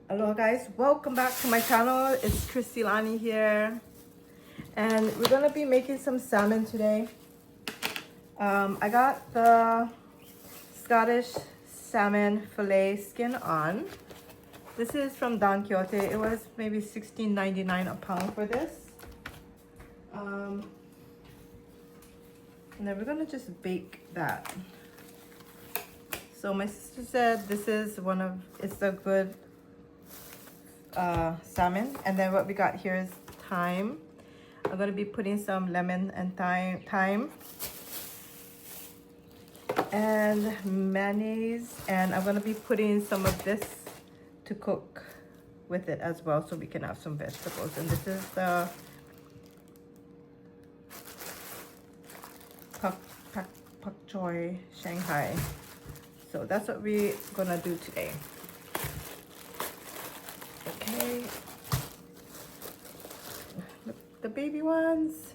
Hello guys, welcome back to my channel. It's Lani here, and we're gonna be making some salmon today. I got the Scottish salmon fillet skin on. This is from Don Quixote. It was maybe $16.99 a pound for this. And then we're gonna just bake that. So my sister said this is it's a good salmon. And then what we got here is thyme. I'm gonna be putting some lemon and thyme and mayonnaise, and I'm gonna be putting some of this to cook with it as well, so we can have some vegetables. And this is the pak choy Shanghai. So that's what we're gonna do today. Okay, the baby ones.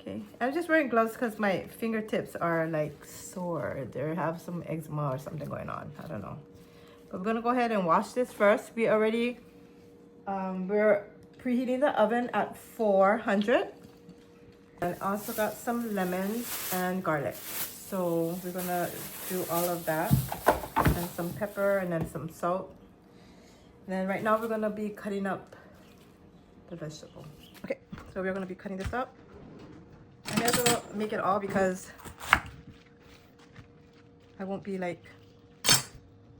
Okay, I'm just wearing gloves because my fingertips are like sore. They have some eczema or something going on. I don't know. But we're gonna go ahead and wash this first. We already we're preheating the oven at 400. And also got some lemons and garlic. So we're gonna do all of that, and some pepper, and then some salt. And then right now we're gonna be cutting up the vegetable. Okay, so we're gonna be cutting this up. I'm gonna make it all because I won't be like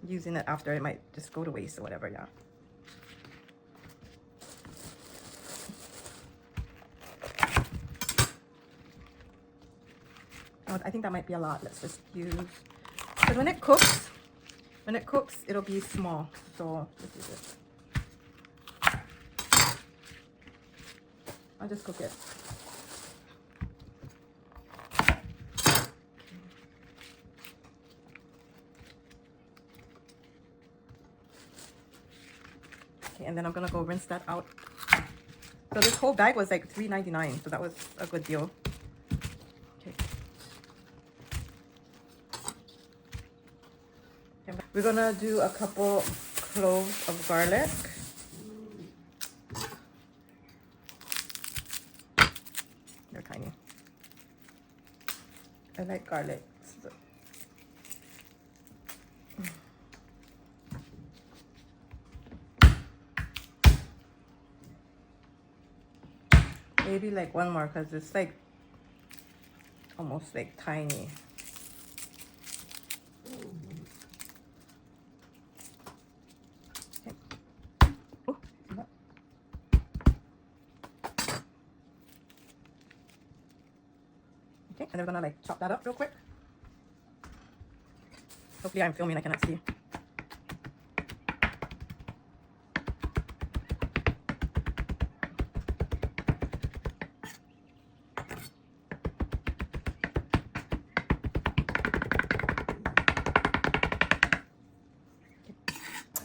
using it after. It might just go to waste or whatever. Yeah. Oh, I think that might be a lot. Let's just use, because when it cooks, it'll be small. So let's use it. I'll just cook it. Okay, and then I'm gonna go rinse that out. So this whole bag was like $3.99, so that was a good deal. Okay. We're gonna do a couple cloves of garlic. They're tiny. I like garlic. So. Maybe like one more because it's like almost like tiny. Okay, and we're gonna like chop that up real quick. Hopefully I'm filming, I cannot see.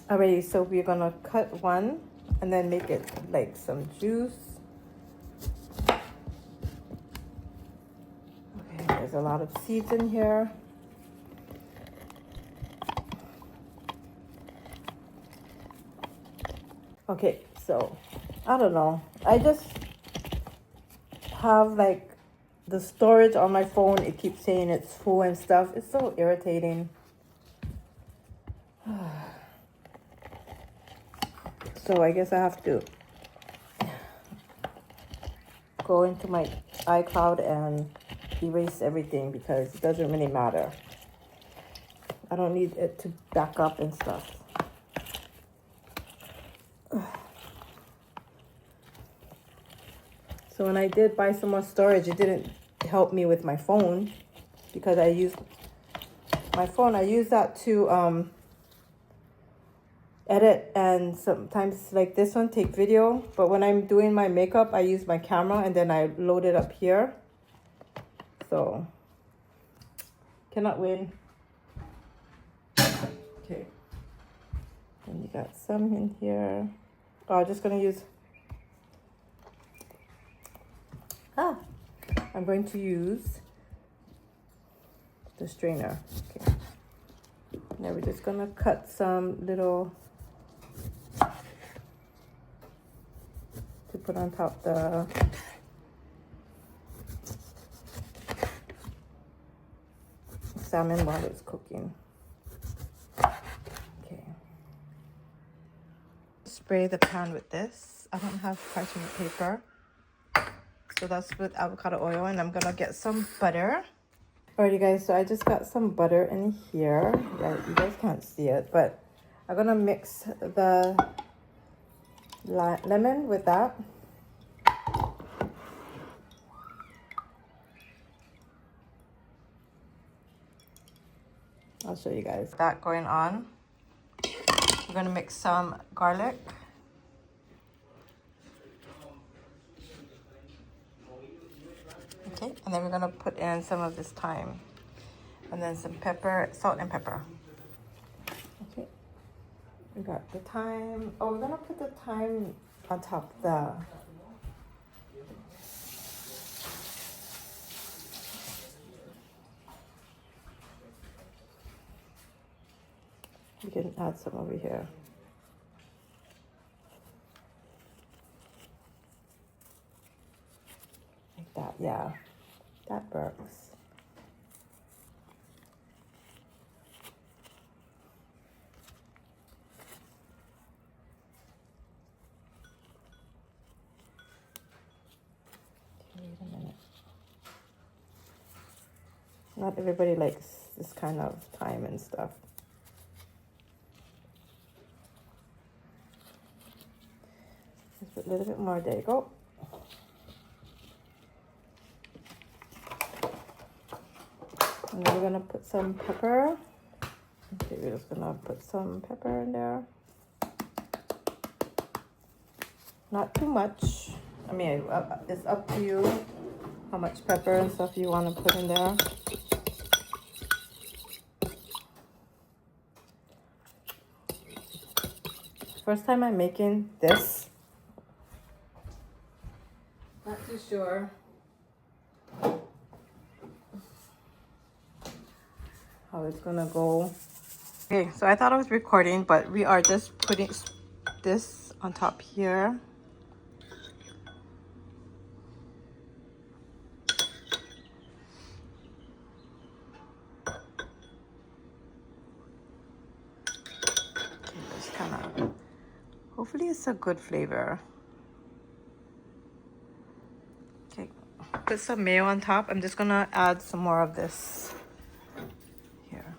Alrighty, so we're gonna cut one and then make it like some juice. Okay, there's a lot of seeds in here. Okay, so I don't know. I just have like the storage on my phone. It keeps saying it's full and stuff. It's so irritating. So I guess I have to go into my iCloud and erase everything because it doesn't really matter. I don't need it to back up and stuff. So when I did buy some more storage, it didn't help me with my phone because I used my phone. I use that to edit, and sometimes like this one take video, but when I'm doing my makeup I use my camera and then I load it up here. So cannot win. Okay, and you got some in here. Oh, I'm just gonna use I'm going to use the strainer. Okay, now we're just gonna cut some little to put on top the salmon while it's cooking. Okay. Spray the pan with this. I don't have parchment paper. So that's with avocado oil, and I'm gonna get some butter. Alrighty guys, so I just got some butter in here. Yeah, you guys can't see it, but I'm gonna mix the lemon with that. I'll show you guys. That going on. We're gonna mix some garlic. Okay, and then we're gonna put in some of this thyme. And then some pepper, salt and pepper. Okay, we got the thyme. Oh, we're gonna put the thyme on top of the... We can add some over here. Like that, yeah, that works. Wait a minute. Not everybody likes this kind of thyme and stuff. Just put a little bit more. There you go. And then we're gonna put some pepper. Okay, we're just gonna put some pepper in there. Not too much. I mean, it's up to you how much pepper and stuff you want to put in there. First time I'm making this. Not too sure. How it's gonna go. Okay, so I thought I was recording, but we are just putting this on top here. Just kind of, hopefully it's a good flavor. Okay, put some mayo on top. I'm just gonna add some more of this here.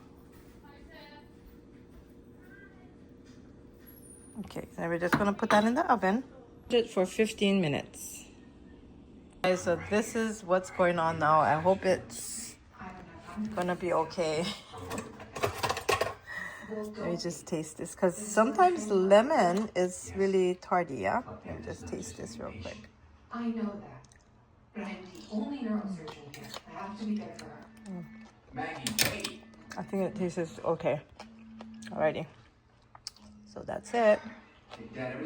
Okay, then we're just gonna put that in the oven. Put it for 15 minutes. Okay, so this is what's going on now. I hope it's gonna be okay. Let me just taste this, because sometimes lemon is really tardy, yeah? Let me just taste this real quick. I know that, but I'm the only neurosurgeon here. I have to be there for her. Maggie, wait. I think it tastes okay. Alrighty. So that's it. Got everything?